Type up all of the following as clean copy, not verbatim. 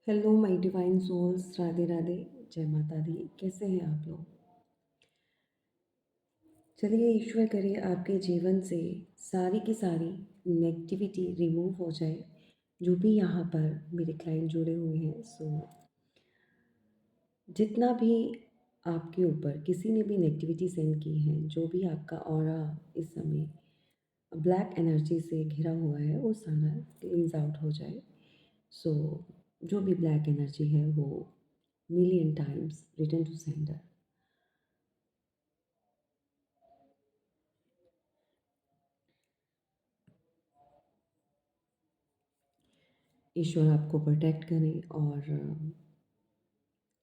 Hello my divine souls, Radhe Radhe. जय माता दी। कैसे हैं आप लोग? चलिए, ईश्वर करे आपके जीवन से सारी की सारी नेगेटिविटी रिमूव हो जाए। जो भी यहाँ पर मेरे क्लाइंट जुड़े हुए हैं, जितना भी आपके ऊपर किसी ने भी नेगेटिविटी सेंड की है, जो भी आपका ऑरा इस समय ब्लैक एनर्जी से घिरा हुआ है, वो सारा क्लींस आउट हो जाए। सो जो भी ब्लैक एनर्जी है वो million times return to sender. ईश्वर आपको प्रोटेक्ट करें और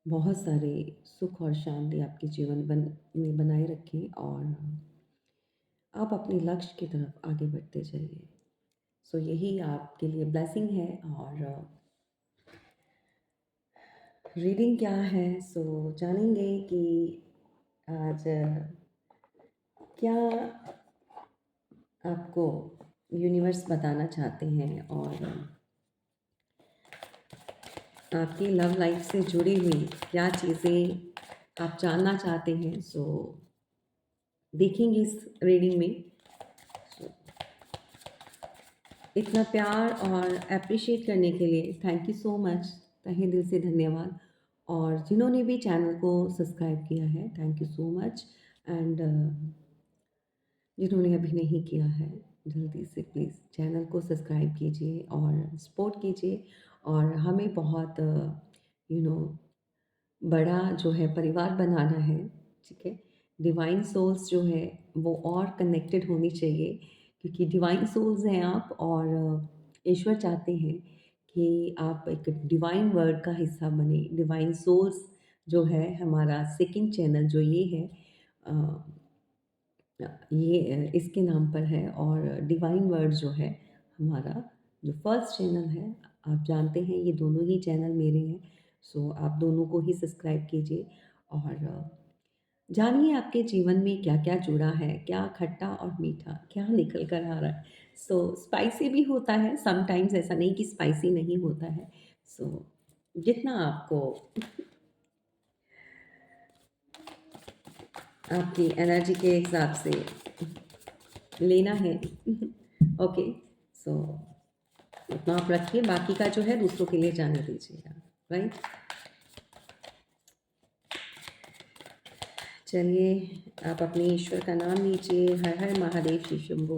बहुत सारे सुख और शांति आपके जीवन में बनाए रखें और आप अपने लक्ष्य की तरफ आगे बढ़ते जाइए। सो यही आपके लिए ब्लेसिंग है। और रीडिंग क्या है, सो जानेंगे कि आज क्या आपको यूनिवर्स बताना चाहते हैं और आपकी लव लाइफ से जुड़ी हुई क्या चीज़ें आप जानना चाहते हैं। सो देखेंगे इस रीडिंग में। So, इतना प्यार और अप्रिशिएट करने के लिए थैंक यू सो मच। तहे दिल से धन्यवाद। और जिन्होंने भी चैनल को सब्सक्राइब किया है, thank you so much. And जिन्होंने अभी नहीं किया है, जल्दी से प्लीज़ चैनल को सब्सक्राइब कीजिए और सपोर्ट कीजिए। और हमें बहुत बड़ा जो है परिवार बनाना है। ठीक है, डिवाइन सोल्स जो है वो और कनेक्टेड होनी चाहिए, क्योंकि डिवाइन सोल्स हैं आप। और ईश्वर चाहते हैं कि आप एक डिवाइन वर्ड का हिस्सा बने। डिवाइन सोल्स जो है हमारा सेकंड चैनल जो ये है, अ, इसके नाम पर है। और डिवाइन वर्ड जो है हमारा जो फर्स्ट चैनल है, आप जानते हैं ये दोनों ही चैनल मेरे हैं। सो आप दोनों को ही सब्सक्राइब कीजिए और जानिए आपके जीवन में क्या क्या जुड़ा है, क्या खट्टा और मीठा क्या निकल कर आ रहा है। सो स्पाइसी भी होता है समटाइम्स, ऐसा नहीं कि स्पाइसी नहीं होता है। सो जितना आपको आपकी एनर्जी के हिसाब से लेना है ओके। सो उतना आप रखिए, बाकी का जो है दूसरों के लिए जाने दीजिएगा। राइट। चलिए, आप अपने ईश्वर का नाम लीजिए। हर हर महादेव श्री शंभो।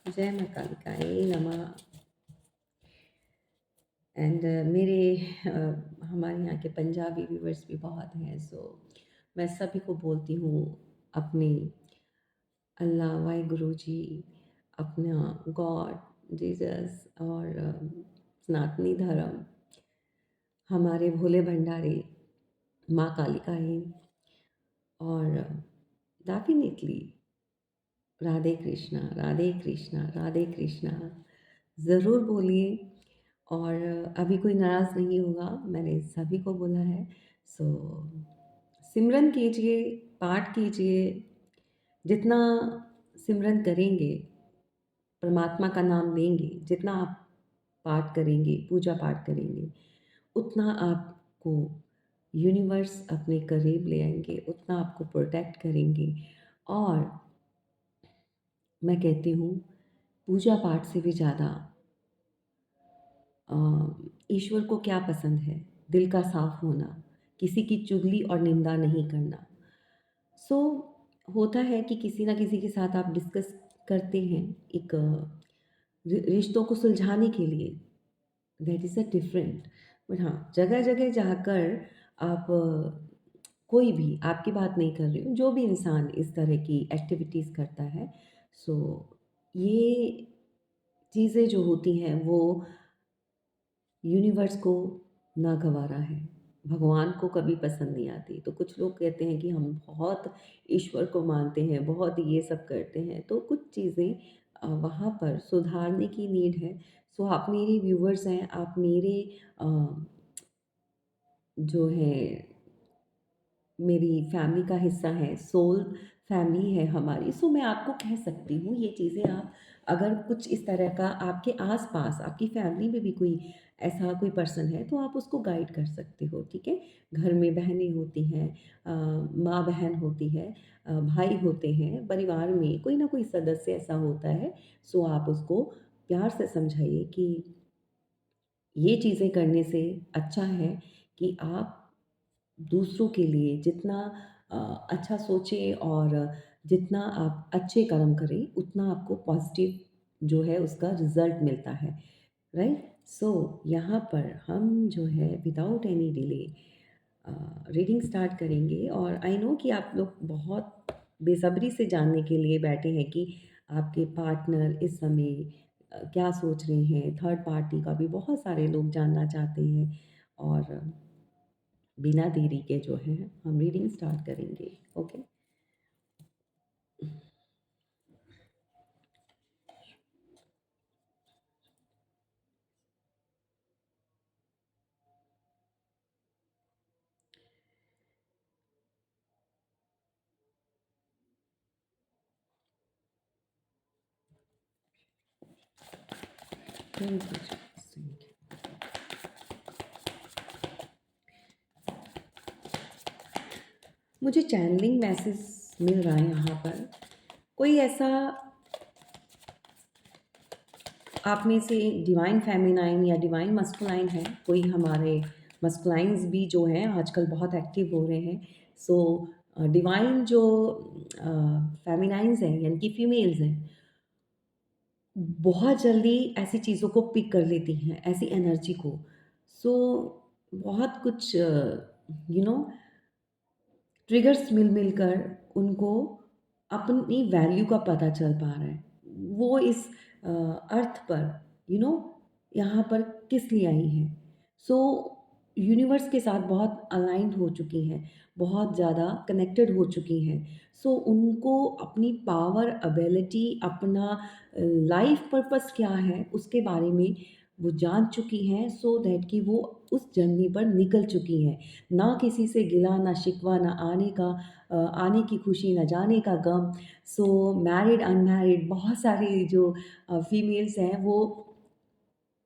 जय माँ कालिकाए नमः। एंड मेरे हमारे यहाँ के पंजाबी व्यूवर्स भी बहुत हैं। सो मैं सभी को बोलती हूँ अपने अल्लाह वाहिगुरु जी, अपना गॉड जीसस और सनातनी धर्म, हमारे भोले भंडारी, माँ कालिकाएँ और डेफिनेटली राधे कृष्णा, राधे कृष्णा, राधे कृष्णा ज़रूर बोलिए। और अभी कोई नाराज़ नहीं होगा, मैंने सभी को बोला है। सो सिमरन कीजिए, पाठ कीजिए। जितना सिमरन करेंगे, परमात्मा का नाम लेंगे, जितना आप पाठ करेंगे, पूजा पाठ करेंगे, उतना आपको यूनिवर्स अपने करीब ले आएंगे, उतना आपको प्रोटेक्ट करेंगे। और मैं कहती हूँ, पूजा पाठ से भी ज़्यादा अ, ईश्वर को क्या पसंद है? दिल का साफ होना, किसी की चुगली और निंदा नहीं करना। सो होता है कि किसी ना किसी के साथ आप डिस्कस करते हैं एक रिश्तों को सुलझाने के लिए। That is a different. But हाँ, जगह जगह जाकर आप कोई भी आपकी बात नहीं कर रही हूँ, जो भी इंसान इस तरह की एक्टिविटीज़ करता है, सो ये चीज़ें जो होती हैं वो यूनिवर्स को नागवारा है, भगवान को कभी पसंद नहीं आती। तो कुछ लोग कहते हैं कि हम बहुत ईश्वर को मानते हैं, बहुत ये सब करते हैं, तो कुछ चीज़ें वहाँ पर सुधारने की नीड है। सो आप मेरे व्यूवर्स हैं, आप मेरे अ, जो है मेरी फैमिली का हिस्सा है, सोल फैमिली है हमारी। सो मैं आपको कह सकती हूँ ये चीज़ें आप अगर कुछ इस तरह का आपके आस-पास, आपकी फैमिली में भी कोई ऐसा कोई पर्सन है, तो आप उसको गाइड कर सकते हो, ठीक है? घर में बहनें होती हैं, माँ-बहन होती है, भाई होते हैं, परिवार में कोई ना कोई सदस्य ऐसा होता है, सो आप उसको प्यार से समझाइए कि ये चीज़ें करने से अच्छा है कि आप दूसरों के लिए जितना अ, अच्छा सोचें और जितना आप अच्छे कर्म करें, उतना आपको पॉज़िटिव जो है उसका रिज़ल्ट मिलता है, राइट? सो यहाँ पर हम जो है without any delay reading start करेंगे और आई नो कि आप लोग बहुत बेसब्री से जानने के लिए बैठे हैं कि आपके पार्टनर इस समय क्या सोच रहे हैं। थर्ड पार्टी का भी बहुत सारे लोग जानना चाहते हैं और बिना देरी के जो है हम रीडिंग स्टार्ट करेंगे। ओके। Thank you. मुझे चैनलिंग मैसेज मिल रहा है यहाँ पर। कोई ऐसा आप में से डिवाइन फेमिनाइन या डिवाइन मस्कुलाइन है, कोई हमारे मस्कुलाइन्स भी जो हैं आजकल बहुत एक्टिव हो रहे हैं। सो डिवाइन जो फेमिनाइन्स हैं यानी कि फीमेल्स हैं, बहुत जल्दी ऐसी चीज़ों को पिक कर लेती हैं, ऐसी एनर्जी को। सो बहुत कुछ ट्रिगर्स मिल कर उनको अपनी वैल्यू का पता चल पा रहा है। वो इस अर्थ पर यू नो यहाँ पर किस लिए आई हैं। सो यूनिवर्स के साथ बहुत अलाइन्ड हो चुकी हैं, बहुत ज़्यादा कनेक्टेड हो चुकी हैं। सो उनको अपनी पावर, एबिलिटी, अपना लाइफ पर्पस क्या है उसके बारे में वो जान चुकी हैं, सो दैट कि वो उस जर्नी पर निकल चुकी हैं। ना किसी से गिला, ना शिकवा, ना आने का आने की खुशी, ना जाने का गम। सो मैरिड, अनमैरिड बहुत सारी जो फीमेल्स हैं वो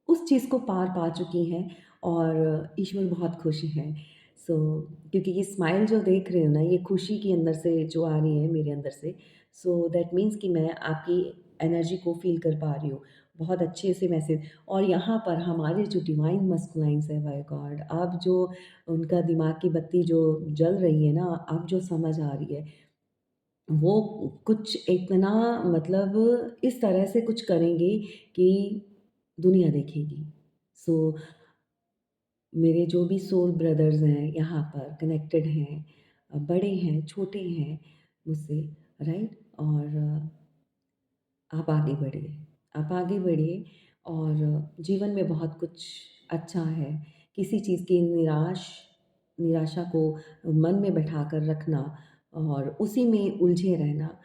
उस चीज़ को पार पा चुकी हैं और ईश्वर बहुत खुश हैं। सो क्योंकि ये स्माइल जो देख रहे हो ना, ये खुशी के अंदर से जो आ रही है मेरे अंदर से, सो दैट मीन्स कि मैं आपकी एनर्जी को फ़ील कर पा रही हूँ। बहुत अच्छे से मैसेज और यहाँ पर हमारे जो डिवाइन मस्कुलाइन्स हैं, माय गॉड! अब जो उनका दिमाग की बत्ती जो जल रही है ना, अब जो समझ आ रही है, वो कुछ इतना मतलब इस तरह से कुछ करेंगे कि दुनिया देखेगी। सो मेरे जो भी सोल ब्रदर्स हैं यहाँ पर कनेक्टेड हैं, बड़े हैं, छोटे हैं मुझसे, राइट? और आप आगे बढ़िए, आप आगे बढ़िए और जीवन में बहुत कुछ अच्छा है। किसी चीज़ की निराशा को मन में बैठाकर रखना और उसी में उलझे रहना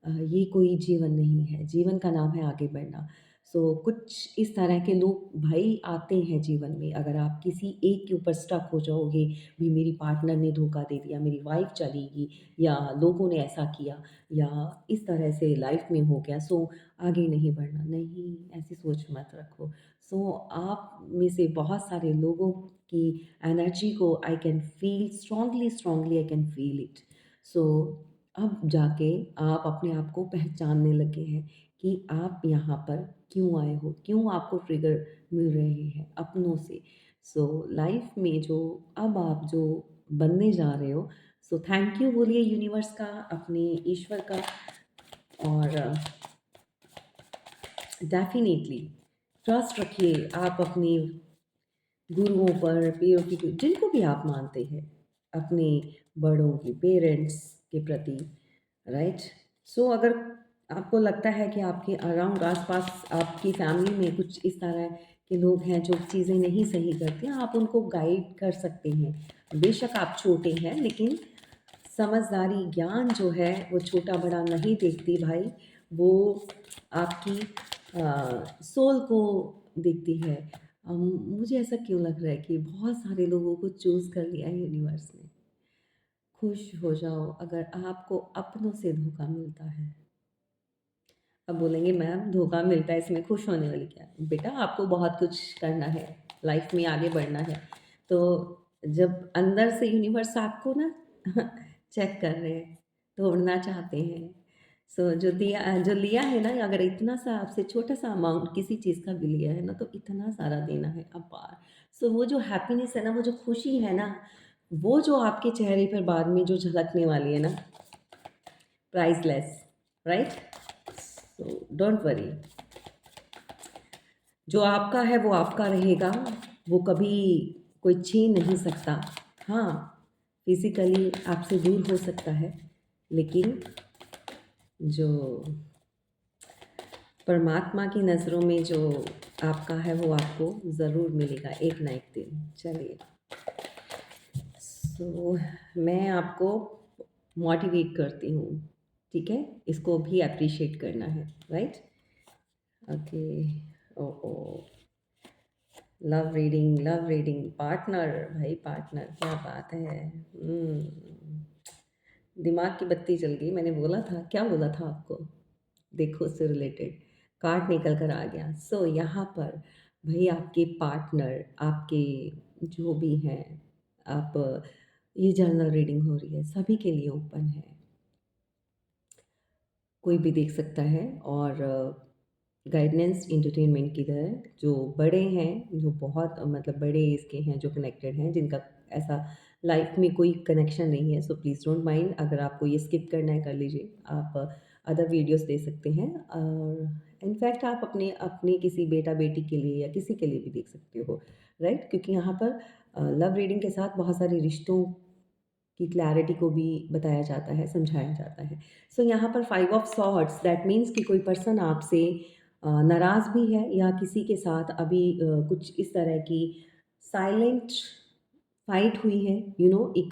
ये कोई जीवन नहीं है। जीवन का नाम है आगे बढ़ना। सो कुछ इस तरह के लोग भाई आते हैं जीवन में, अगर आप किसी एक के ऊपर स्टक हो जाओगे, भी मेरी पार्टनर ने धोखा दे दिया, मेरी वाइफ़ चली गई या लोगों ने ऐसा किया या इस तरह से लाइफ़ में हो गया, सो आगे नहीं बढ़ना, नहीं, ऐसी सोच मत रखो। सो आप में से बहुत सारे लोगों की एनर्जी को I can feel strongly, strongly I can feel it. So अब जाके आप अपने आप को पहचानने लगे हैं कि आप यहाँ पर क्यों आए हो, क्यों आपको ट्रिगर मिल रहे हैं अपनों से। सो लाइफ़ में जो अब आप जो बनने जा रहे हो, सो थैंक यू बोलिए यूनिवर्स का, अपने ईश्वर का और डेफ़िनेटली ट्रस्ट रखिए आप अपने गुरुओं पर, पीरों की जिनको भी आप मानते हैं, अपने बड़ों की, पेरेंट्स के प्रति, राइट? सो अगर आपको लगता है कि आपके अराउंड आस-पास आपकी फैमिली में कुछ इस तरह के लोग हैं जो चीज़ें नहीं सही करते, आप उनको गाइड कर सकते हैं। बेशक आप छोटे हैं, लेकिन समझदारी, ज्ञान जो है वो छोटा-बड़ा नहीं देखती भाई, वो आपकी सोल को देखती है। मुझे ऐसा क्यों लग रहा है कि बहुत सारे लोगों को चूज़ कर लिया है यूनिवर्स ने। खुश हो जाओ अगर आपको अपनों से धोखा मिलता है। अब बोलेंगे मैम धोखा मिलता है इसमें खुश होने वाली क्या है? बेटा आपको बहुत कुछ करना है, लाइफ में आगे बढ़ना है। तो जब अंदर से यूनिवर्स आपको ना चेक कर रहे हैं, तोड़ना चाहते हैं। सो जो लिया है ना अगर इतना सा आपसे छोटा-सा अमाउंट किसी चीज़ का भी लिया है ना तो इतना सारा देना है अपार। सो वो जो हैप्पीनेस है ना, वो जो खुशी है ना, वो जो आपके चेहरे पर बाद में जो झलकने वाली है ना, priceless, right? So don't worry. जो आपका है वो आपका रहेगा, वो कभी कोई छीन नहीं सकता। हाँ, फिज़िकली आपसे दूर हो सकता है, लेकिन जो परमात्मा की नज़रों में जो आपका है वो आपको ज़रूर मिलेगा एक ना एक दिन। चलिए, सो मैं आपको मोटिवेट करती हूँ, ठीक है? इसको भी एप्रिशिएट करना है, राइट? ओके, ओह! ओह! लव रीडिंग पार्टनर भाई पार्टनर क्या बात है। दिमाग की बत्ती जल गई। मैंने बोला था क्या बोला था आपको, देखो उससे रिलेटेड कार्ड निकल कर आ गया। सो यहाँ पर भाई आपके पार्टनर आपके जो भी हैं आप ये जर्नल रीडिंग हो रही है सभी के लिए ओपन है, कोई भी देख सकता है। और गाइडेंस एंटरटेनमेंट की तरह जो बड़े हैं जो बहुत मतलब बड़े इसके हैं जो कनेक्टेड हैं जिनका ऐसा लाइफ में कोई कनेक्शन नहीं है, सो प्लीज़ डोंट माइंड अगर आपको ये स्किप करना है कर लीजिए। आप अदर वीडियोस दे सकते हैं और इनफैक्ट आप अपने अपने किसी बेटा बेटी के लिए या किसी के लिए भी देख सकते हो, राइट? क्योंकि यहाँ पर लव रीडिंग के साथ बहुत सारे रिश्तों की क्लैरिटी को भी बताया जाता है, समझाया जाता है। सो यहाँ पर 5 ऑफ सॉर्ड्स दैट मीन्स कि कोई पर्सन आपसे नाराज़ भी है या किसी के साथ अभी कुछ इस तरह की साइलेंट फाइट हुई है, एक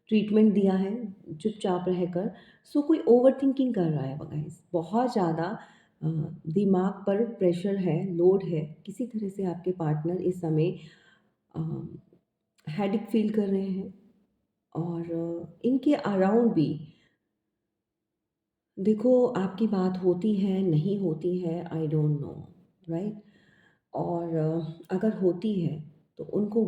ट्रीटमेंट दिया है चुपचाप रहकर। सो कोई ओवरथिंकिंग कर रहा है गाइस, बहुत ज़्यादा अ, दिमाग पर प्रेशर है, लोड है। किसी तरह से आपके पार्टनर इस समय अ, हेडेक फ़ील कर रहे हैं और इनके अराउंड भी देखो आपकी बात होती है, नहीं होती है, आई डोंट नो, राइट? और अगर होती है तो उनको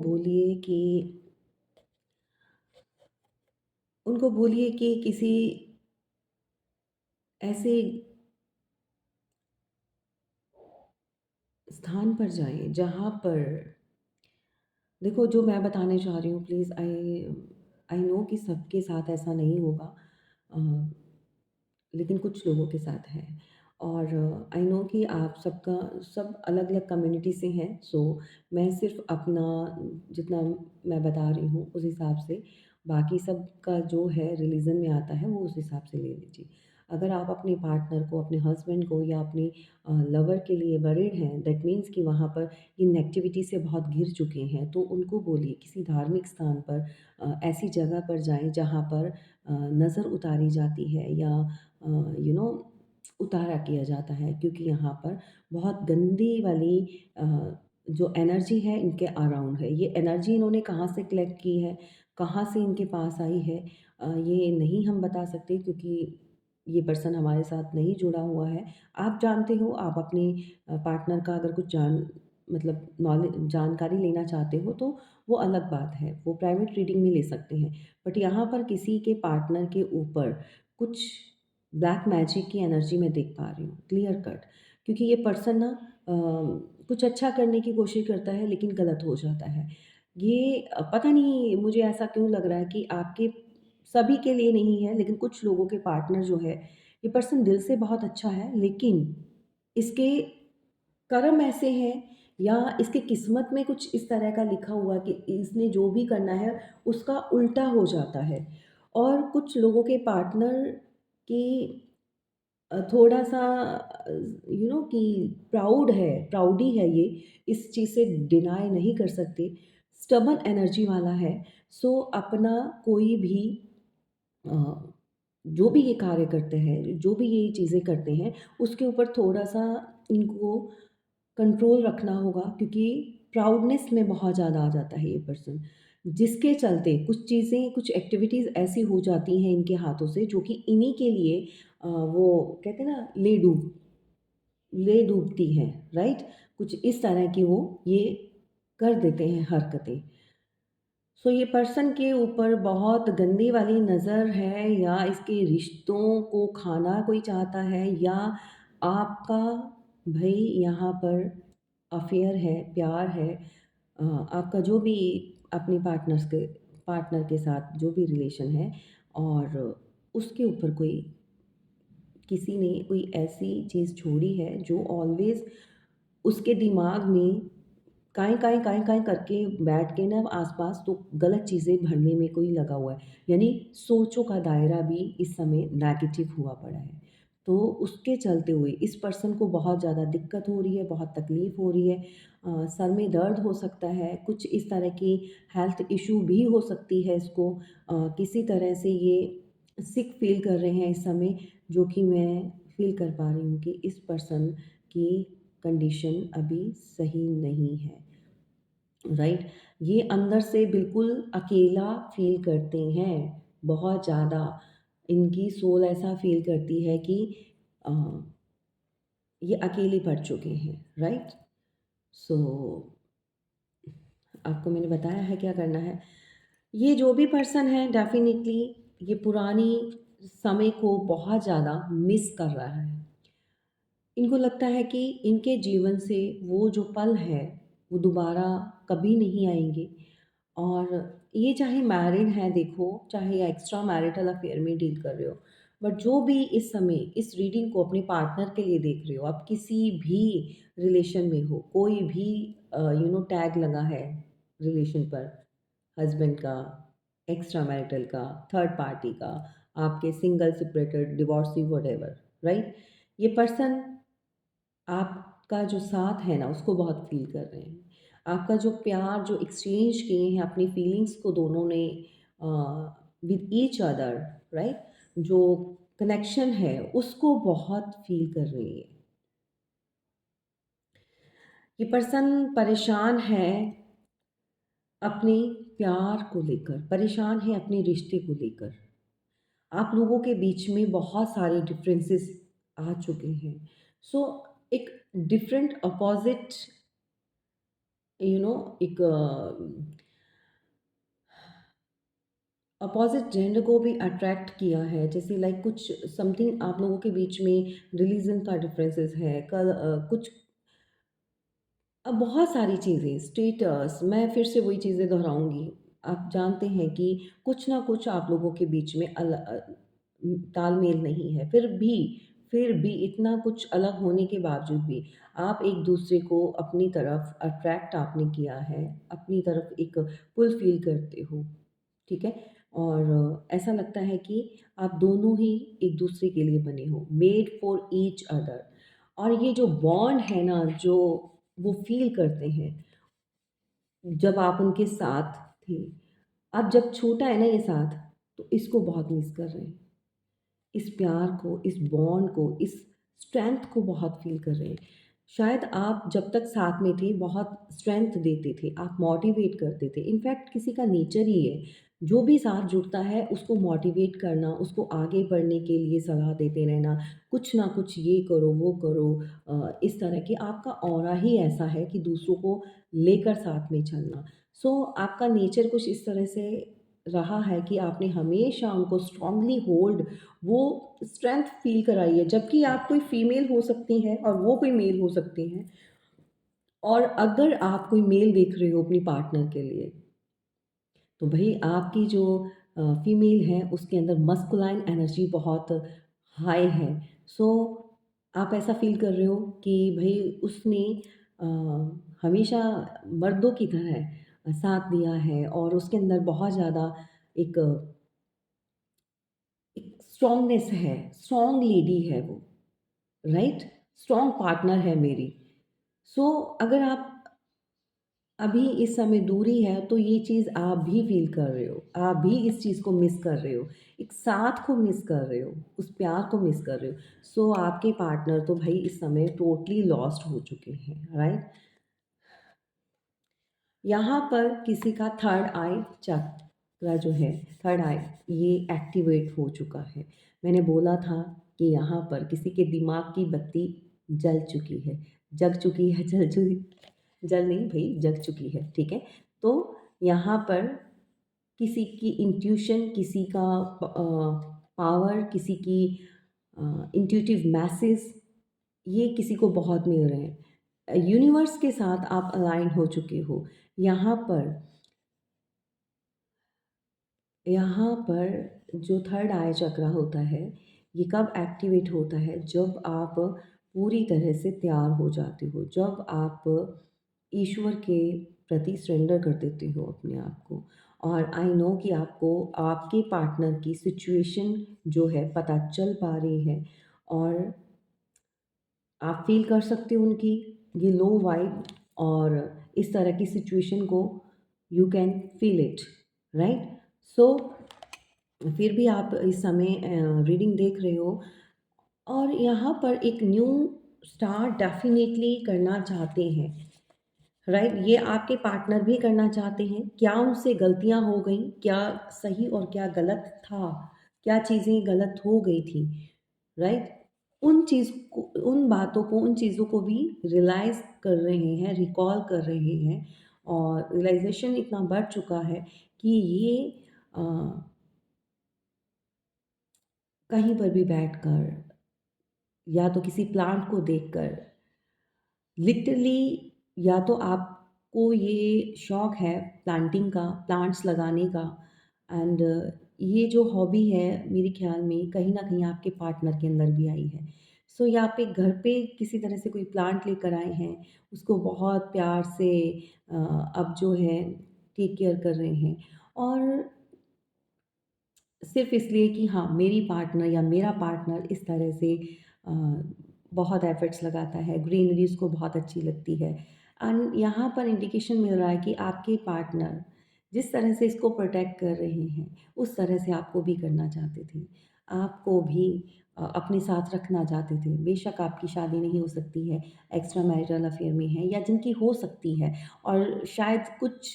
बोलिए कि किसी ऐसे स्थान पर जाएँ जहाँ पर देखो जो मैं बताने जा रही हूँ प्लीज़ आई आई नो कि सबके साथ ऐसा नहीं होगा। अ, लेकिन कुछ लोगों के साथ है और आई नो कि आप सबका सब अलग-अलग कम्युनिटी से हैं, सो मैं सिर्फ़ अपना जितना मैं बता रही हूँ उस हिसाब से, बाकी सबका जो है रिलीजन में आता है वो उस हिसाब से ले लीजिए। अगर आप अपने पार्टनर को, अपने हस्बैंड को या अपने लवर के लिए वरीड हैं दैट मीन्स कि वहाँ पर ये नेगेटिविटी से बहुत घिर चुके हैं, तो उनको बोलिए किसी धार्मिक स्थान पर ऐसी जगह पर जाएँ जहाँ पर नज़र उतारी जाती है या यू नो उतारा किया जाता है, क्योंकि यहाँ पर बहुत गंदी वाली अ, जो एनर्जी है इनके अराउंड है। ये एनर्जी इन्होंने कहाँ से कलेक्ट की है, कहाँ से इनके पास आई है, ये नहीं हम बता सकते क्योंकि ये पर्सन हमारे साथ नहीं जुड़ा हुआ है। आप जानते हो, आप अपने पार्टनर का अगर कुछ मतलब जानकारी लेना चाहते हो तो वो अलग बात है, वो प्राइवेट रीडिंग में ले सकते हैं। बट यहाँ पर किसी के पार्टनर के ऊपर कुछ ब्लैक मैजिक की एनर्जी मैं देख पा रही हूँ, क्लियर कट। क्योंकि ये पर्सन ना कुछ अच्छा करने की कोशिश करता है लेकिन गलत हो जाता है। ये पता नहीं मुझे ऐसा क्यों लग रहा है कि आपके सभी के लिए नहीं है लेकिन कुछ लोगों के पार्टनर जो है, ये पर्सन दिल से बहुत अच्छा है लेकिन इसके कर्म ऐसे हैं या इसकी किस्मत में कुछ इस तरह का लिखा हुआ कि इसने जो भी करना है उसका उल्टा हो जाता है। और कुछ लोगों के पार्टनर की थोड़ा-सा कि प्राउडी है ये, इस चीज़ से डिनाय नहीं कर सकते, स्टबर्न एनर्जी वाला है। सो अपना कोई भी अ, जो भी ये कार्य करते हैं, जो भी ये चीज़ें करते हैं, उसके ऊपर थोड़ा-सा इनको कंट्रोल रखना होगा क्योंकि प्राउडनेस में बहुत ज़्यादा आ जाता है ये पर्सन। जिसके चलते कुछ चीज़ें, कुछ एक्टिविटीज़ ऐसी हो जाती हैं इनके हाथों से जो कि इन्हीं के लिए वो कहते हैं ना ले डूब। ले डूबती हैं, राइट? कुछ इस तरह की वो ये कर देते हैं हरकतें। सो ये पर्सन के ऊपर बहुत गंदी वाली नज़र है, या इसके रिश्तों को खाना कोई चाहता है, या आपका भई यहाँ पर अफ़ेयर है, प्यार है, आपका जो भी अपने पार्टनर के साथ जो भी रिलेशन है, और उसके ऊपर कोई किसी ने कोई ऐसी चीज़ छोड़ी है जो ऑलवेज़ उसके दिमाग में काएँ, काएँ, काएँ, काएँ करके बैठ के ना आस-पास तो गलत चीज़ें भरने में कोई लगा हुआ है। यानी सोचों का दायरा भी इस समय नेगेटिव हुआ पड़ा है। तो उसके चलते हुए इस पर्सन को बहुत ज़्यादा दिक्कत हो रही है, बहुत तकलीफ़ हो रही है। सर में दर्द हो सकता है, कुछ इस तरह की हेल्थ इश्यू भी हो सकती है इसको। किसी तरह से ये सिक फ़ील कर रहे हैं इस समय, जो कि मैं फ़ील कर पा रही हूँ कि इस पर्सन की कंडीशन अभी सही नहीं है, राइट? ये अंदर से बिल्कुल अकेला फ़ील करते हैं, बहुत ज़्यादा। इनकी सोल ऐसा फ़ील करती है कि अ, ये अकेले पड़ चुके हैं, राइट? सो आपको मैंने बताया है क्या करना है। ये जो भी पर्सन है डेफ़िनिटली ये पुरानी समय को बहुत ज़्यादा मिस कर रहा है। इनको लगता है कि इनके जीवन से वो जो पल है, वो दोबारा कभी नहीं आएँगे। और ये चाहे मैरिड हैं देखो, चाहे या एक्स्ट्रा मैरिटल अफ़ेयर में डील कर रहे हो, बट जो भी इस समय इस रीडिंग को अपने पार्टनर के लिए देख रहे हो, आप किसी भी रिलेशन में हो, कोई भी टैग लगा है रिलेशन पर, हस्बैंड का, एक्स्ट्रा मैरिटल का, थर्ड पार्टी का, आपके single, separated, divorcee, whatever, right? ये पर्सन आपका जो साथ है ना उसको बहुत फ़ील कर रहे हैं। आपका जो प्यार जो एक्सचेंज किए हैं अपनी फीलिंग्स को दोनों ने अ, विद ईच अदर, राइट? जो कनेक्शन है उसको बहुत फ़ील कर रही है। ये पर्सन परेशान है अपने प्यार को लेकर, परेशान है अपने रिश्ते को लेकर। आप लोगों के बीच में बहुत सारे डिफरेंसेस आ चुके हैं। सो एक डिफरेंट अपोज़िट यू नो एक अपोज़िट जेंडर को भी अट्रैक्ट किया है। जैसे लाइक कुछ समथिंग आप लोगों के बीच में रिलीजन का डिफरेंसेस है, कुछ बहुत सारी चीज़ें, स्टेटस, मैं फिर से वही चीज़ें दोहराऊँगी। आप जानते हैं कि कुछ ना कुछ आप लोगों के बीच में तालमेल नहीं है। फिर भी इतना कुछ अलग होने के बावजूद भी आप एक-दूसरे को अपनी तरफ अट्रैक्ट आपने किया है, अपनी तरफ एक पुल फ़ील करते हो। ठीक है? और ऐसा लगता है कि आप दोनों ही एक-दूसरे के लिए बने हो, मेड फॉर ईच अदर। और ये जो बॉन्ड है ना, जो वो फ़ील करते हैं, जब आप उनके साथ थे। अब जब छूटा है ना ये साथ, तो इसको बहुत मिस कर रहे हैं। इस प्यार को, इस बॉन्ड को, इस स्ट्रेंथ को बहुत फ़ील कर रहे हैं। शायद आप जब तक साथ में थे बहुत स्ट्रेंथ देते थे, आप मोटिवेट करते थे। इनफैक्ट किसी का नेचर ही है, जो भी साथ जुड़ता है उसको मोटिवेट करना, उसको आगे बढ़ने के लिए सलाह देते रहना, कुछ ना कुछ ये करो, वो करो। इस तरह की आपका ऑरा ही ऐसा है कि दूसरों को लेकर साथ में चलना। सो आपका नेचर कुछ इस तरह से रहा है कि आपने हमेशा उनको स्ट्रांगली होल्ड, वो स्ट्रेंथ फ़ील कराई है, जबकि आप कोई फीमेल हो सकती हैं और वो कोई मेल हो सकती हैं। और अगर आप कोई मेल देख रहे हो अपनी पार्टनर के लिए, तो भई आपकी जो फीमेल है उसके अंदर मस्कुलाइन एनर्जी बहुत हाई है। सो आप ऐसा फ़ील कर रहे हो कि भई उसने अ, हमेशा मर्दों की तरह साथ दिया है, और उसके अंदर बहुत ज़्यादा एक एक स्ट्रॉन्गनेस है, स्ट्रॉन्ग लेडी है वो, राइट? स्ट्रॉन्ग पार्टनर है मेरी। सो अगर आप अभी इस समय दूरी है तो ये चीज़ आप भी फ़ील कर रहे हो। आप भी इस चीज़ को मिस कर रहे हो। एक साथ को मिस कर रहे हो, उस प्यार को मिस कर रहे हो। सो आपके पार्टनर तो भई इस समय टोटली लॉस्ट हो चुके हैं, राइट? यहाँ पर किसी का थर्ड आई चक्रा जो है, थर्ड आई, ये एक्टिवेट हो चुका है। मैंने बोला था कि यहाँ पर किसी के दिमाग की बत्ती जल चुकी है, जग चुकी है, जल चुकी, जल नहीं भई, जग चुकी है, ठीक है? तो यहाँ पर किसी की इंट्यूशन, किसी का पावर, किसी की इंट्यूटिव मैसेज, ये किसी को बहुत मिल रहे हैं। यूनिवर्स के साथ आप अलाइन हो चुके हो। यहाँ पर यहाँ पर जो थर्ड आई चक्रा होता है, ये कब एक्टिवेट होता है? जब आप पूरी तरह से तैयार हो जाते हो, जब आप ईश्वर के प्रति सरेंडर कर देते हो अपने आप को। और आई नो कि आपको आपके पार्टनर की सिचुएशन जो है पता चल पा रही है, और आप फ़ील कर सकते हो उनकी ये लो वाइब, और इस तरह की सिचुएशन को you can feel it, right? So फिर भी आप इस समय रीडिंग देख रहे हो, और यहाँ पर एक न्यू स्टार्ट डेफ़िनेटली करना चाहते हैं, राइट? ये आपके पार्टनर भी करना चाहते हैं। क्या उनसे गलतियाँ हो गई? क्या सही और क्या गलत था? क्या चीज़ें गलत हो गई थी, राइट? उन बातों को, उन चीज़ों को भी रियलाइज़ कर रहे हैं, रिकॉल कर रहे हैं, और रियलाइज़ेशन इतना बढ़ चुका है कि ये अ, कहीं पर भी बैठकर या तो किसी प्लांट को देखकर, लिटरली, या तो आपको ये शौक है प्लांटिंग का, प्लांट्स लगाने का, एंड ये जो हॉबी है मेरे ख़्याल में कहीं न कहीं आपके पार्टनर के अंदर भी आई है। सो या आप एक घर पे किसी तरह से कोई प्लांट लेकर आए हैं, उसको बहुत प्यार से अब जो है टेक केयर कर रहे हैं, और सिर्फ़ इसलिए कि हाँ, मेरी पार्टनर या मेरा पार्टनर इस तरह से अ, बहुत एफ़र्ट्स लगाता है, ग्रीनरी उसको बहुत अच्छी लगती है। एंड यहाँ पर इंडिकेशन मिल रहा है कि आपके पार्टनर जिस तरह से इसको प्रोटेक्ट कर रहे हैं, उस तरह से आपको भी करना चाहते थे। आपको भी अपने साथ रखना चाहते थे। बेशक आपकी शादी नहीं हो सकती है, एक्स्ट्रा मैरिटल अफ़ेयर में है, या जिनकी हो सकती है, और शायद कुछ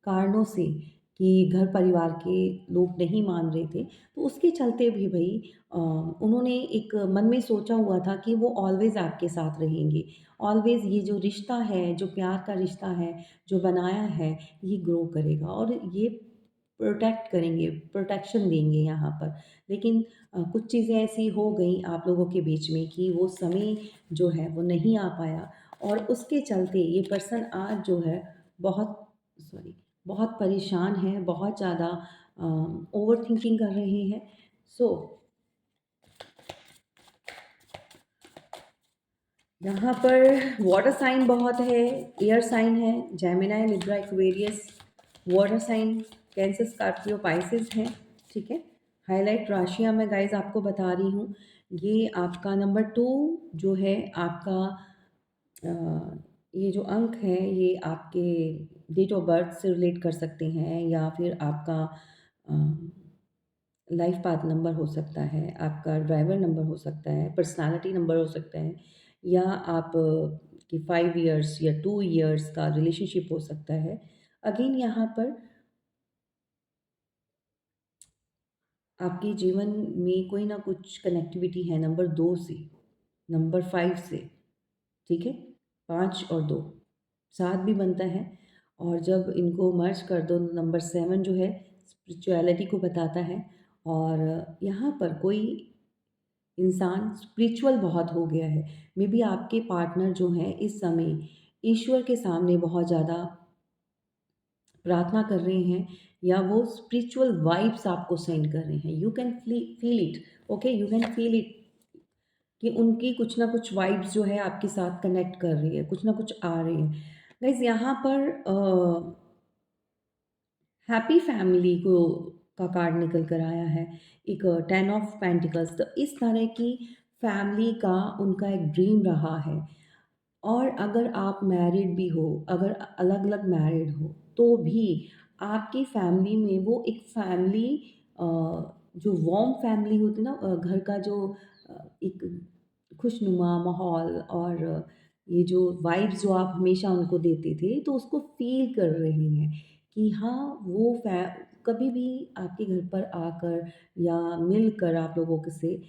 कारणों से कि घर परिवार के लोग नहीं मान रहे थे, तो उसके चलते भी भई उन्होंने एक मन में सोचा हुआ था कि वो ऑलवेज़ आपके साथ रहेंगे। ऑलवेज़ ये जो रिश्ता है, जो प्यार का रिश्ता है, जो बनाया है, ये ग्रो करेगा, और ये प्रोटेक्ट करेंगे, प्रोटेक्शन देंगे यहाँ पर। लेकिन कुछ चीज़ें ऐसी हो गई आप लोगों के बीच में कि वो समय जो है वो नहीं आ पाया, और उसके चलते ये पर्सन आज जो है बहुत सॉरी बहुत परेशान हैं, बहुत ज़्यादा ओवरथिंकिंग कर रहे हैं। सो यहाँ पर वाटर साइन बहुत है, एयर साइन है, Gemini, Libra, Aquarius, water sign, Cancer, Scorpio, Pisces हैं, ठीक है? हाइलाइट राशियाँ मैं गाइज़ आपको बता रही हूँ। ये आपका नंबर 2 जो है आपका, अ, ये जो अंक है ये आपके डेट ऑफ बर्थ से रिलेट कर सकते हैं, या फिर आपका अ, लाइफ पाथ नंबर हो सकता है, आपका ड्राइवर नंबर हो सकता है, पर्सनैलिटी नंबर हो सकता है, या आप कि 5 इयर्स या 2 इयर्स का रिलेशनशिप हो सकता है। अगेन यहाँ पर आपके जीवन में कोई ना कुछ कनेक्टिविटी है नंबर 2 से, नंबर 5 से, ठीक है? 5 और 2, 7 भी बनता है, और जब इनको मर्ज कर दो नंबर 7 जो है स्पिरिचुअलिटी को बताता है, और यहाँ पर कोई इंसान स्पिरिचुअल बहुत हो गया है। मे बी आपके पार्टनर जो हैं इस समय ईश्वर के सामने बहुत ज़्यादा प्रार्थना कर रहे हैं, या वो स्पिरिचुअल वाइब्स आपको सेंड कर रहे हैं। You can feel it, okay, you can feel it कि उनकी कुछ ना कुछ वाइब्स जो है आपके साथ कनेक्ट कर रही है, कुछ ना कुछ आ रही है। गाइज़ यहाँ पर हैप्पी फैमिली को का कार्ड निकल कर आया है, एक 10 ऑफ पेंटिकल्स। तो इस तरह की फैमिली का उनका एक ड्रीम रहा है, और अगर आप मैरिड भी हो, अगर अलग-अलग मैरिड हो, तो भी आपकी फैमिली में वो एक फैमिली अ, जो वार्म फैमिली होती है ना, घर का जो एक खुशनुमा माहौल, और ये जो वाइब्स जो आप हमेशा उनको देते थे, तो उसको फ़ील कर रहे हैं कि हाँ, वो कभी भी आपके घर पर आकर या मिलकर आप लोगों के से,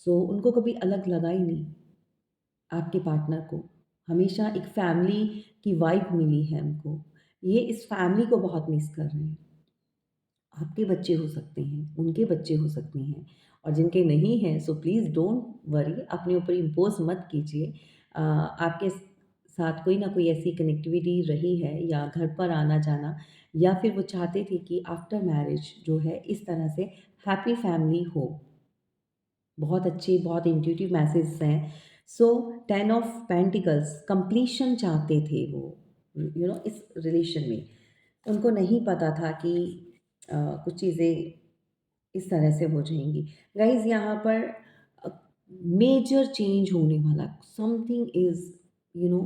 सो उनको कभी अलग लगा ही नहीं। आपके पार्टनर को। हमेशा एक फैमिली की वाइब मिली है हमको। ये इस फैमिली को बहुत मिस कर रहे हैं। आपके बच्चे हो सकते हैं, उनके बच्चे हो सकते हैं और जिनके नहीं हैं सो प्लीज़ डोंट वरी, अपने ऊपर इम्पोज़ मत कीजिए। आपके साथ कोई ना कोई ऐसी कनेक्टिविटी रही है या घर पर आना-जाना या फिर वो चाहते थे कि आफ्टर मैरिज जो है इस तरह से हैप्पी फैमिली हो। बहुत अच्छे, बहुत इंट्यूटिव मैसेज हैं। सो 10 ऑफ पेंटिकल्स कंप्लीशन चाहते थे वो, इस रिलेशन में। उनको नहीं पता था कि कुछ चीज़ें इस तरह से हो जाएँगी। गाइज़ यहाँ पर अ, मेजर चेंज होने वाला, something is you know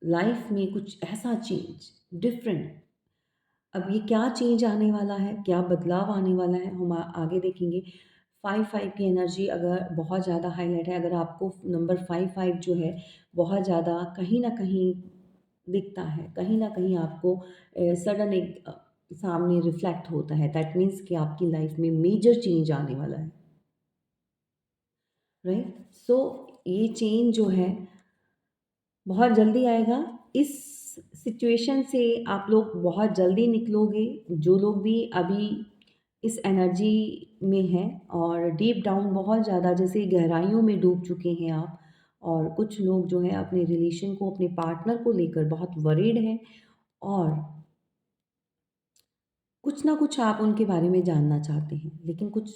life में कुछ ऐसा चेंज डिफरेंट। अब ये क्या चेंज आने वाला है, क्या बदलाव आने वाला है, हम आगे देखेंगे। 5-5 की एनर्जी अगर बहुत ज़्यादा हाइलाइट है, अगर आपको नंबर 5-5 जो है बहुत ज़्यादा कहीं न कहीं दिखता है, कहीं न कहीं आपको सडन एक सामने रिफ्लेक्ट होता है, दैट मीन्स कि आपकी लाइफ में मेजर चेंज आने वाला है, राइट? सो ये चेंज जो है बहुत जल्दी आएगा। इस सिचुएशन से आप लोग बहुत जल्दी निकलोगे। जो लोग भी अभी इस एनर्जी में हैं और डीप डाउन बहुत ज़्यादा जैसे गहराइयों में डूब चुके हैं आप, और कुछ लोग जो है अपने रिलेशन को, अपने पार्टनर को लेकर बहुत वरीड हैं और कुछ ना कुछ आप उनके बारे में जानना चाहते हैं, लेकिन कुछ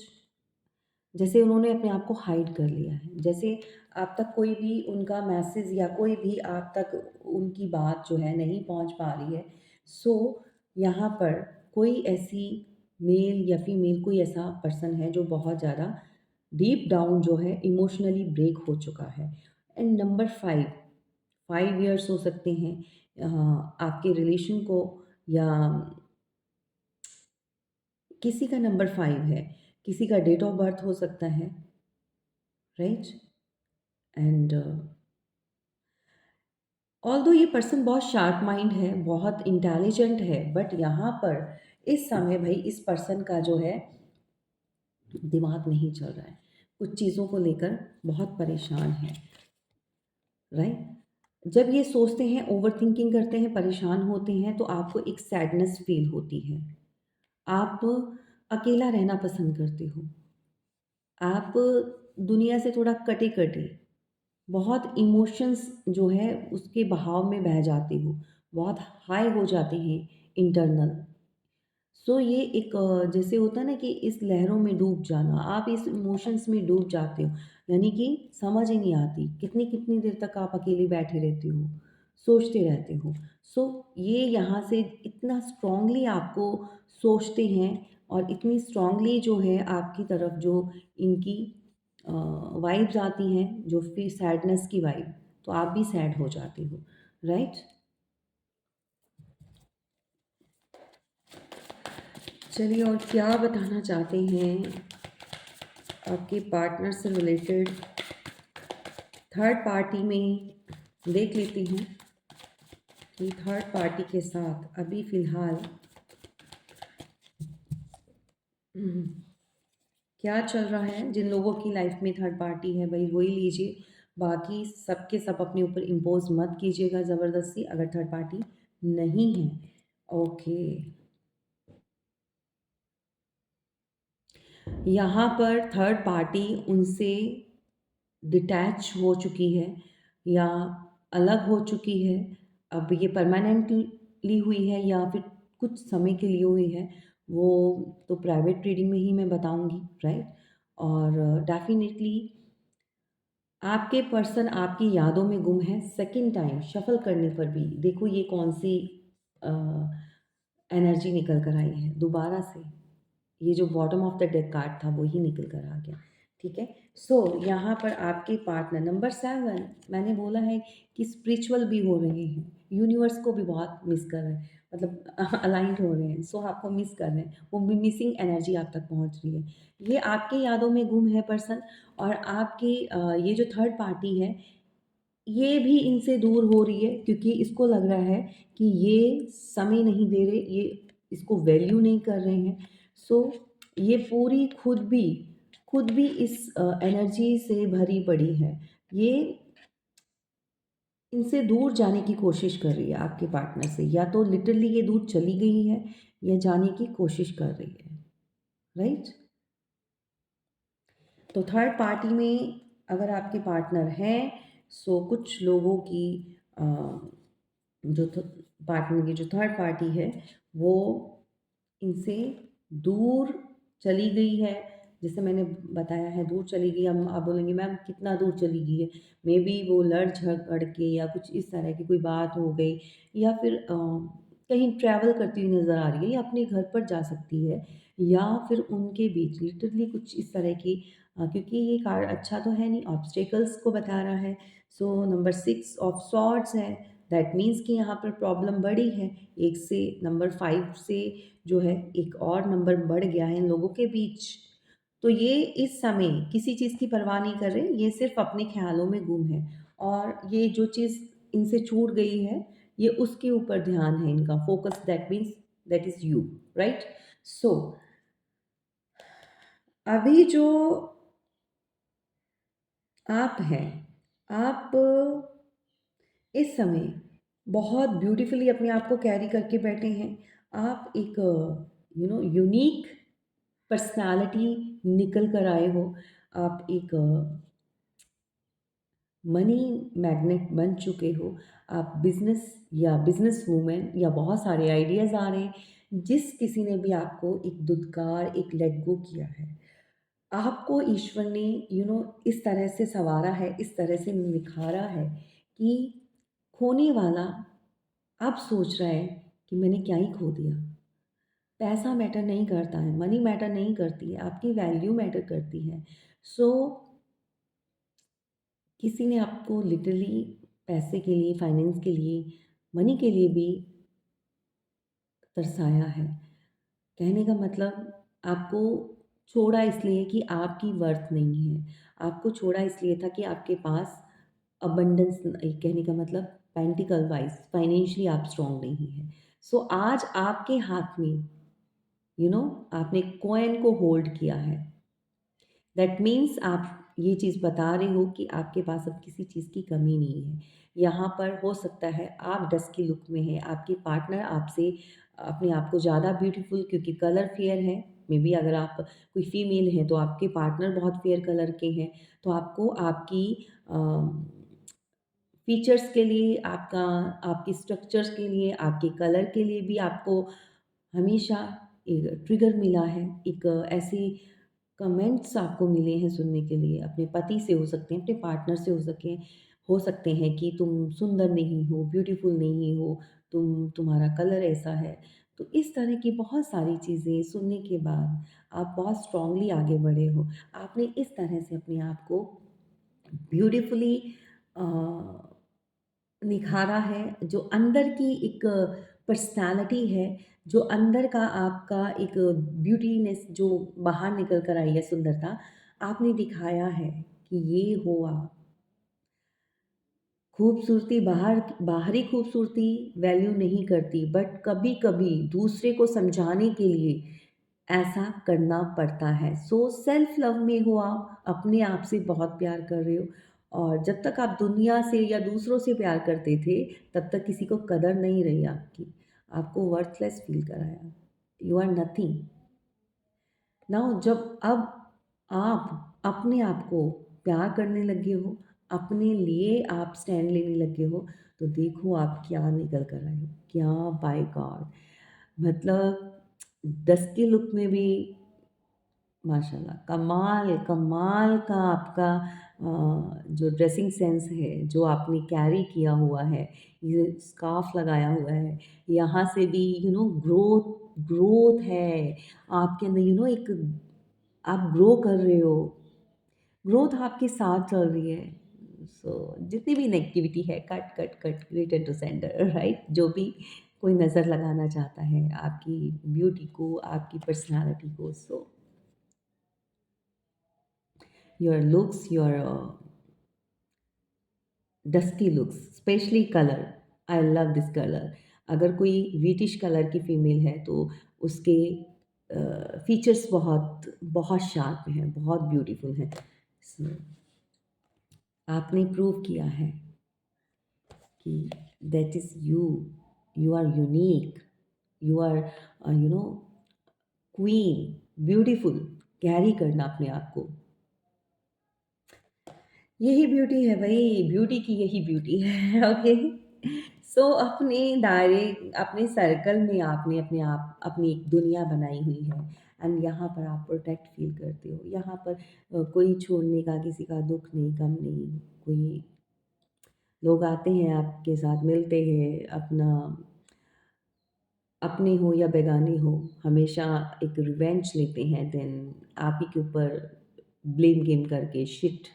जैसे उन्होंने अपने आप को हाइड कर लिया है। जैसे आप तक कोई भी उनका मैसेज या कोई भी आप तक उनकी बात जो है नहीं पहुँच पा रही है। सो यहाँ पर कोई ऐसी मेल या फीमेल कोई ऐसा पर्सन है जो बहुत ज़्यादा डीप डाउन जो है इमोशनली ब्रेक हो चुका है। एंड नंबर 5, 5 इयर्स हो सकते हैं आपके रिलेशन को, या किसी का नंबर 5 है, किसी का डेट ऑफ बर्थ हो सकता है, राइट? एंड ऑल्दो ये पर्सन बहुत शार्प माइंड है, बहुत इंटेलिजेंट है, बट यहाँ पर इस समय भई इस पर्सन का जो है दिमाग नहीं चल रहा है। कुछ चीज़ों को लेकर बहुत परेशान है, राइट? जब ये सोचते हैं, ओवरथिंकिंग करते हैं, परेशान होते हैं, तो आपको एक सैडनेस फ़ील होती है। आप अकेला रहना पसंद करते हो। आप दुनिया से थोड़ा कटे-कटे, बहुत इमोशंस जो है उसके बहाव में बह जाते हो, बहुत हाई हो जाते हैं इंटरनल। सो ये एक जैसे होता है ना कि इस लहरों में डूब जाना, आप इस इमोशंस में डूब जाते हो, यानी कि समझ ही नहीं आती, कितनी-कितनी देर तक आप अकेले बैठे रहते हो, सोचते रहते हो। सो ये यहाँ से इतना स्ट्रॉन्गली आपको सोचते हैं और इतनी स्ट्रॉन्गली जो है आपकी तरफ जो इनकी वाइब्स आती हैं, जो फिर सैडनेस की वाइब, तो आप भी सैड हो जाते हो, राइट? चलिए, और क्या बताना चाहते हैं आपके पार्टनर से रिलेटेड थर्ड पार्टी में, देख लेती हूँ कि थर्ड पार्टी के साथ अभी फ़िलहाल हम्म, क्या चल रहा है। जिन लोगों की लाइफ में थर्ड पार्टी है भाई वही लीजिए, बाकी सबके सब अपने ऊपर इम्पोज मत कीजिएगा ज़बरदस्ती अगर थर्ड पार्टी नहीं है। ओके, यहाँ पर थर्ड पार्टी उनसे डिटैच हो चुकी है या अलग हो चुकी है। अब ये परमानेंटली हुई है या फिर कुछ समय के लिए हुई है, वो तो प्राइवेट रीडिंग में ही मैं बताऊँगी, राइट? और डेफ़िनिटली आपके पर्सन आपकी यादों में गुम है। सेकंड टाइम शफ़ल करने पर भी देखो ये कौन-सी अ, एनर्जी निकल कर आई है दोबारा से। ये जो bottom of the deck card था वही निकल कर आ गया, ठीक है? सो यहाँ पर आपके पार्टनर नंबर 7, मैंने बोला है कि स्पिरिचुअल भी हो रहे हैं, यूनिवर्स को भी बहुत मिस कर रहे हैं, मतलब अलाइन्ड हो रहे हैं, सो आपको मिस कर रहे हैं, वो मिसिंग एनर्जी आप तक पहुँच रही है। ये आपके यादों में गुम है पर्सन, और आपकी ये जो थर्ड पार्टी है ये भी इनसे दूर हो रही है क्योंकि इसको लग रहा है कि ये समय नहीं दे रहे, ये इसको वैल्यू नहीं कर रहे हैं। सो ये पूरी खुद भी खुद भी इस एनर्जी से भरी पड़ी है। ये इनसे दूर जाने की कोशिश कर रही है आपके पार्टनर से, या तो लिटरली ये दूर चली गई है या जाने की कोशिश कर रही है, राइट? तो थर्ड पार्टी में अगर आपके पार्टनर हैं, सो कुछ लोगों की अ, जो पार्टनर की जो थर्ड पार्टी है, वो इनसे दूर चली गई है। जैसे मैंने बताया है, दूर चली गई। हम आप बोलेंगे मैम कितना दूर चली गई है? मे बी वो लड़ झगड़ के या कुछ इस तरह की कोई बात हो गई, या फिर कहीं ट्रैवल करती हुई नज़र आ रही है, या अपने घर पर जा सकती है, या फिर उनके बीच लिटरली कुछ इस तरह की क्योंकि ये कार्ड अच्छा तो है नहीं, ऑब्स्टेकल्स को बता रहा है। सो नंबर 6 ऑफ सॉर्ड्स है, दैट मीन्स कि यहाँ पर प्रॉब्लम बड़ी है। एक से नंबर 5 से जो है एक और नंबर बढ़ गया है इन लोगों के बीच। तो ये इस समय किसी चीज़ की परवाह नहीं कर रहे, ये सिर्फ़ अपने ख़्यालों में गुम है, और ये जो चीज़ इनसे छूट गई है, ये उसके ऊपर ध्यान है इनका, focus that means that is you, right? So अभी जो आप हैं, आप इस समय बहुत ब्यूटीफुली अपने आप को कैरी करके बैठे हैं। आप एक यूनिक पर्सनैलिटी निकल कर आए हो। आप एक मनी मैग्नेट बन चुके हो। आप बिज़नेस या बिज़नेस वूमेन, या बहुत सारे आइडियाज़ आ रहे हैं। जिस किसी ने भी आपको एक धुतकार, एक लेट गो किया है, आपको ईश्वर ने इस तरह से सँवारा है, इस तरह से निखारा है कि खोने वाला अब सोच रहा है कि मैंने क्या ही खो दिया। पैसा मैटर नहीं करता है, मनी मैटर नहीं करती है, आपकी वैल्यू मैटर करती है। सो किसी ने आपको लिटरली पैसे के लिए, फाइनेंस के लिए, मनी के लिए भी तरसाया है। कहने का मतलब, आपको छोड़ा इसलिए कि आपकी वर्थ नहीं है। आपको छोड़ा इसलिए था कि आपके पास अबंडेंस कहने का मतलब पेंटिकल वाइज़ फाइनेंशियली आप स्ट्रॉन्ग नहीं हैं। सो आज आपके हाथ में आपने कॉइन को होल्ड किया है। दैट मीन्स आप ये चीज़ बता रहे हो कि आपके पास अब किसी चीज़ की कमी नहीं है। यहाँ पर हो सकता है आप डस्की लुक में हैं, आपके पार्टनर आपसे अपने आप को ज़्यादा ब्यूटीफुल, क्योंकि कलर फेयर है। मे बी अगर आप कोई फीमेल हैं तो आपके पार्टनर बहुत फेयर कलर के हैं, तो आपको आपकी फीचर्स के लिए, आपकी स्ट्रक्चर्स के लिए, आपके कलर के लिए भी आपको हमेशा एक ट्रिगर मिला है। एक ऐसे कमेंट्स आपको मिले हैं सुनने के लिए, अपने पति से हो सकते हैं, अपने पार्टनर से हो सकते हैं कि तुम सुंदर नहीं हो, ब्यूटीफुल नहीं हो, तुम्हारा कलर ऐसा है। तो इस तरह की बहुत सारी चीज़ें सुनने के बाद आप बहुत स्ट्रांगली आगे बढ़े हो। आपने इस तरह से अपने आप को ब्यूटीफुली अ, निखारा है। जो अंदर की एक पर्सनैलिटी है, जो अंदर का आपका एक ब्यूटीनेस जो बाहर निकल कर आई है, सुंदरता, आपने दिखाया है कि ये हो आप। खूबसूरती बाहरी खूबसूरती वैल्यू नहीं करती, बट कभी-कभी दूसरे को समझाने के लिए ऐसा करना पड़ता है। सो सेल्फ लव में हो आप, अपने आप से बहुत प्यार कर रहे हो, और जब तक आप दुनिया से या दूसरों से प्यार करते थे, तब तक किसी को कदर नहीं रही आपकी। आपको वर्थलेस फ़ील कराया। You are nothing. नाउ जब अब आप अपने आप को प्यार करने लगे हो, अपने लिए आप स्टैंड लेने लगे हो, तो देखो आप क्या निकल कर आए हो। क्या, बाय गॉड! मतलब 10 के लुक में भी माशाल्लाह कमाल, कमाल का आपका जो ड्रेसिंग सेंस है, जो आपने कैरी किया हुआ है, ये स्कार्फ लगाया हुआ है, यहाँ से भी ग्रोथ ग्रोथ है आपके अंदर, एक आप ग्रो कर रहे हो, ग्रोथ आपके साथ चल रही है। सो जितनी भी नेगेटिविटी है, cut cut cut, return to sender, right? जो भी कोई नज़र लगाना चाहता है आपकी ब्यूटी को, आपकी पर्सनालिटी को, सो your looks, your dusky looks, specially colour, I love this colour. अगर कोई व्हिटिश कलर की फीमेल है तो उसके फीचर्स बहुत बहुत शार्प हैं, बहुत ब्यूटीफुल हैं। सो आपने प्रूव किया है कि that is you, you are unique, you are you know queen, beautiful. Carry करना अपने आप को, यही ब्यूटी है भाई, ब्यूटी की यही ब्यूटी है। ओके। सो अपने दायरे, अपने सर्कल में आपने अपने आप अपनी एक दुनिया बनाई हुई है, एंड यहाँ पर आप प्रोटेक्ट फील करते हो। यहाँ पर कोई छोड़ने का, किसी का दुख नहीं, गम नहीं। कोई लोग आते हैं, आपके साथ मिलते हैं, अपना अपने हो या बेगाने हो, हमेशा एक रिवेंज लेते हैं, देन आप ही के ऊपर ब्लेम गेम करके शिट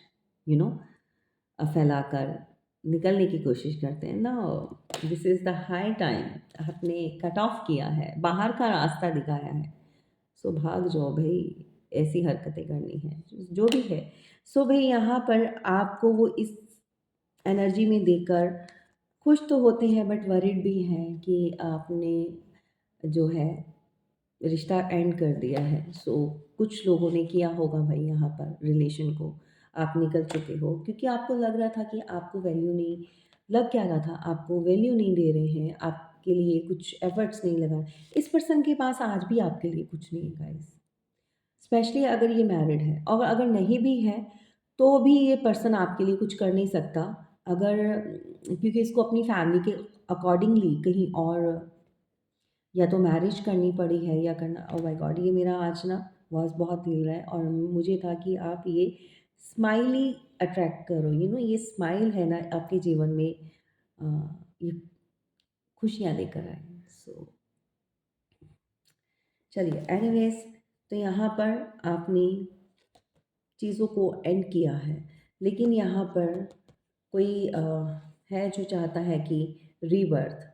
यू नो फैलाकर निकलने की कोशिश करते हैं ना। This is the high time, आपने कट ऑफ किया है, बाहर का रास्ता दिखाया है। सो भाग जाओ भई, ऐसी हरकतें करनी है, जो भी है। सो भई यहाँ पर आपको वो इस एनर्जी में देकर खुश तो होते हैं, बट वरीड भी हैं कि आपने जो है रिश्ता एंड कर दिया है। सो कुछ लोगों ने किया होगा भाई यहाँ पर रिलेशन को, आप निकल चुके हो क्योंकि आपको लग रहा था कि आपको वैल्यू नहीं, लग क्या रहा था, आपको वैल्यू नहीं दे रहे हैं, आपके लिए कुछ एफर्ट्स नहीं लगा। इस पर्सन के पास आज भी आपके लिए कुछ नहीं है गाइस, स्पेशली अगर ये मैरिड है, और अगर नहीं भी है तो भी ये पर्सन आपके लिए कुछ कर नहीं सकता। अगर क्योंकि इसको अपनी फैमिली के अकॉर्डिंगली कहीं और या तो मैरिज करनी पड़ी है या करना। Oh my God! ये मेरा आज ना वॉइस बहुत हिल रहा है, और मुझे था कि आप ये स्माइली अट्रैक्ट करो, ये स्माइल है ना आपके जीवन में, ये खुशियाँ लेकर आए। सो चलिए एनीवेज़, तो यहाँ पर आपने चीज़ों को एंड किया है, लेकिन यहाँ पर कोई है जो चाहता है कि रीबर्थ,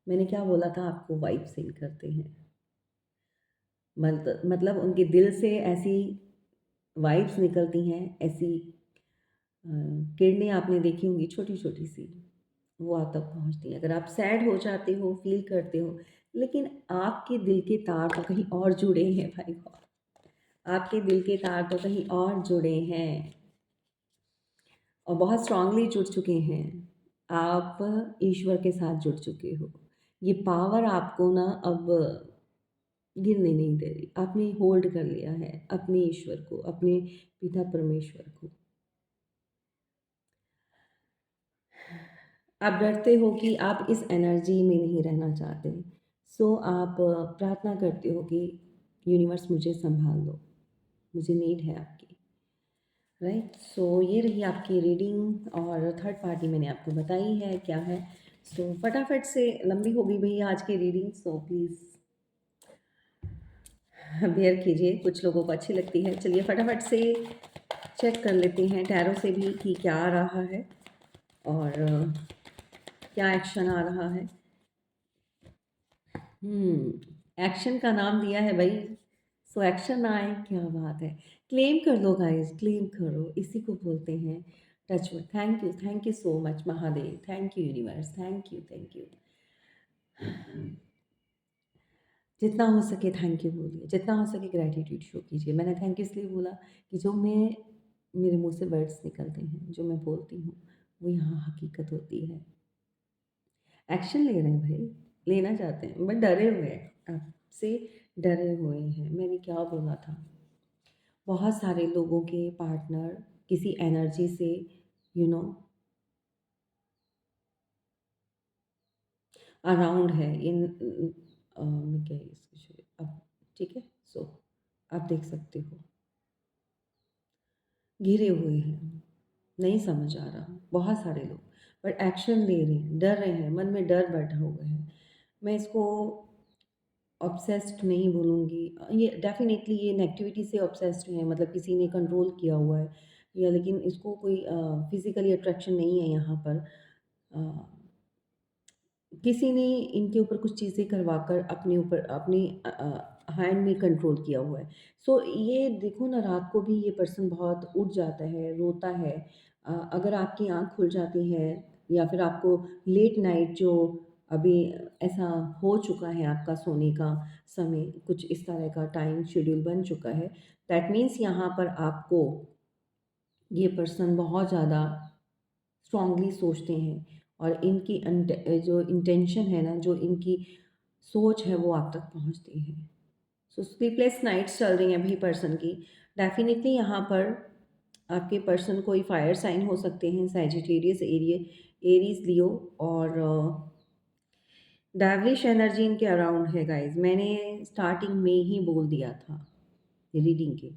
मैंने क्या बोला था आपको, वाइब सेंड करते हैं। मतलब उनके दिल से ऐसी वाइब्स निकलती हैं, ऐसी किरणें आपने देखी होंगी छोटी-छोटी सी, वो आप तक पहुँचती हैं। अगर आप सैड हो जाते हो, फ़ील करते हो, लेकिन आपके दिल के तार तो कहीं और जुड़े हैं भाई गॉड, आपके दिल के तार तो कहीं और जुड़े हैं और बहुत स्ट्रॉन्गली जुड़ चुके हैं। आप ईश्वर के साथ जुड़ चुके हो। ये पावर आपको ना अब गिरने नहीं दे रही। आपने होल्ड कर लिया है अपने ईश्वर को, अपने पिता परमेश्वर को। आप डरते हो कि आप इस एनर्जी में नहीं रहना चाहते। सो आप प्रार्थना करते हो कि यूनिवर्स मुझे सँभाल लो, मुझे नीड है आपकी। राइट? सो ये रही आपकी रीडिंग, और थर्ड पार्टी मैंने आपको बताई है क्या है। सो फटाफट से, लंबी हो गई भैया आज की रीडिंग, सो प्लीज़ बेयर कीजिए, कुछ लोगों को अच्छी लगती है। चलिए फटाफट से चेक कर लेते हैं टैरो से भी कि क्या आ रहा है और क्या एक्शन आ रहा है। एक्शन का नाम दिया है भाई, सो एक्शन आए, क्या बात है। क्लेम कर लो गाइस, क्लेम करो, इसी को बोलते हैं touchwood. Thank you so much Mahadev, thank you universe, thank you. जितना हो सके थैंक यू बोलिए, जितना हो सके ग्रैटिट्यूड शो कीजिए। मैंने थैंक यू इसलिए बोला कि जो मेरे मुँह से वर्ड्स निकलते हैं, जो मैं बोलती हूँ, वो यहाँ हकीकत होती है। एक्शन ले रहे हैं भाई, लेना चाहते हैं बट डरे हुए हैं, आपसे डरे हुए हैं। मैंने क्या बोला था, बहुत सारे लोगों के पार्टनर किसी एनर्जी से यू नो अराउंड है इन मैं क्या इसको अब, ठीक है। सो आप देख सकते हो घिरे हुए हैं, नहीं समझ आ रहा, बहुत सारे लोग, बट एक्शन ले रहे हैं, डर रहे हैं, मन में डर बैठा हुआ है। मैं इसको ऑब्सेस्ड नहीं बोलूँगी, ये डेफ़िनेटली ये नेगेटिविटी से ऑब्सेस्ड है, मतलब किसी ने कंट्रोल किया हुआ है, या लेकिन इसको कोई फिज़िकली अट्रैक्शन नहीं है यहाँ पर। अ, किसी ने इनके ऊपर कुछ चीज़ें करवाकर अपने ऊपर अपने हैंड में कंट्रोल किया हुआ है। सो ये देखो ना, रात को भी ये पर्सन बहुत उठ जाता है, रोता है। अगर आपकी आँख खुल जाती है या फिर आपको लेट नाइट जो अभी ऐसा हो चुका है आपका सोने का समय, कुछ इस तरह का टाइम शेड्यूल बन चुका है। दैट मीन्स यहाँ पर आपको ये पर्सन बहुत ज़्यादा स्ट्रांगली सोचते हैं और इनकी जो इंटेंशन है ना, जो इनकी सोच है वो आप तक पहुँचती है। सो स्लीपलेस नाइट्स चल रही हैं अभी पर्सन की। डेफ़िनिटली यहाँ पर आपके पर्सन कोई फायर साइन हो सकते हैं, सैजिटेरियस, एरीज़, लियो और डेविलिश एनर्जी इनके अराउंड है गाइज़। मैंने स्टार्टिंग में ही बोल दिया था रीडिंग के,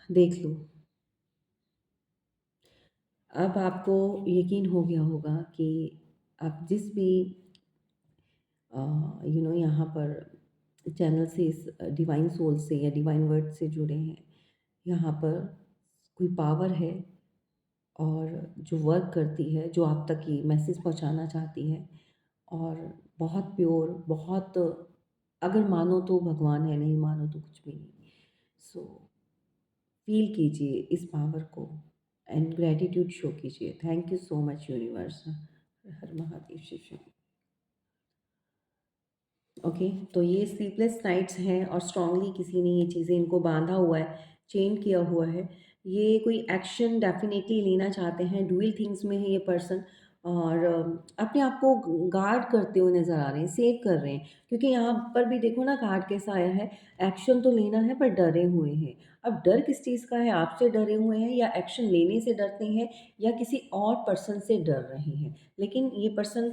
देख लो। अब आपको यकीन हो गया होगा कि आप जिस भी यहाँ पर चैनल से, इस डिवाइन सोल से या डिवाइन वर्ड से जुड़े हैं, यहाँ पर कोई पावर है और जो वर्क करती है, जो आप तक ये मैसेज पहुँचाना चाहती है और बहुत प्योर, बहुत, अगर मानो तो भगवान है, नहीं मानो तो कुछ भी नहीं। सो फ़ील कीजिए इस पावर को एंड ग्रैटिट्यूड शो कीजिए। Thank you so much universe. हर हर महादेव, शिव शंकर। ओके, तो ये स्लीपलेस नाइट्स हैं और स्ट्रांगली किसी ने ये चीज़ें इनको बांधा हुआ है, चेन किया हुआ है। ये कोई एक्शन डेफिनेटली लेना चाहते हैं, डुअल थिंग्स में है ये पर्सन और अपने आप को गार्ड करते हुए नज़र आ रहे हैं, सेव कर रहे हैं। क्योंकि यहाँ पर भी देखो ना कार्ड कैसा आया है, एक्शन तो लेना है पर डरे हुए हैं। अब डर किस चीज़ का है, आपसे डरे हुए हैं या एक्शन लेने से डरते हैं या किसी और पर्सन से डर रहे हैं। लेकिन ये पर्सन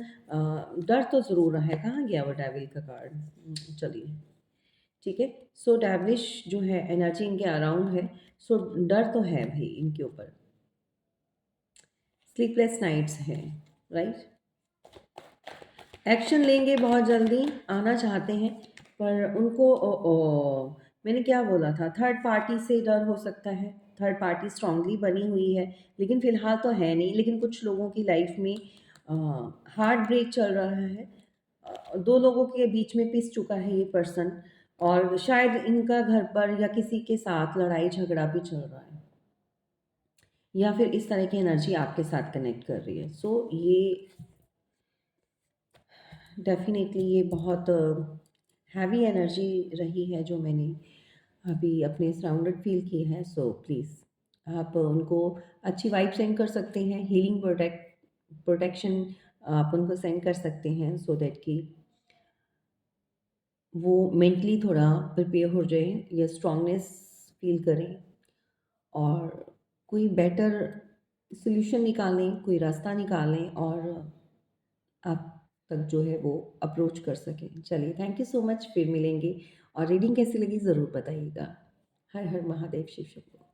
डर तो ज़रूर रहा है। कहाँ गया वो डेविल का कार्ड? चलिए, ठीक है। सो डेविलिश जो है एनर्जी इनके अराउंड है, सो डर तो है भाई इनके ऊपर। स्लीपलेस नाइट्स है, राइट? एक्शन लेंगे बहुत जल्दी, आना चाहते हैं पर उनको मैंने क्या बोला था, थर्ड पार्टी से डर हो सकता है। थर्ड पार्टी स्ट्रांगली बनी हुई है लेकिन फ़िलहाल तो है नहीं, लेकिन कुछ लोगों की लाइफ में हार्ट ब्रेक चल रहा है। दो लोगों के बीच में पिस चुका है ये पर्सन और शायद इनका घर पर या किसी के साथ लड़ाई झगड़ा भी चल रहा है या फिर इस तरह की एनर्जी आपके साथ कनेक्ट कर रही है। सो ये डेफ़िनेटली ये बहुत हैवी एनर्जी रही है जो मैंने अभी अपने सराउंडेड फ़ील की है। सो प्लीज़ आप उनको अच्छी वाइब सेंड कर सकते हैं, हीलिंग प्रोटेक्शन आप उनको सेंड कर सकते हैं सो दैट कि वो मेंटली थोड़ा प्रिपेयर हो जाएँ या स्ट्रॉन्गनेस फ़ील करें और कोई बेटर सॉल्यूशन निकालें, कोई रास्ता निकालें और आप तक जो है वो अप्रोच कर सकें। चलिए, थैंक यू सो मच, फिर मिलेंगे और रीडिंग कैसी लगी ज़रूर बताइएगा। हर हर महादेव, शिव शंभो।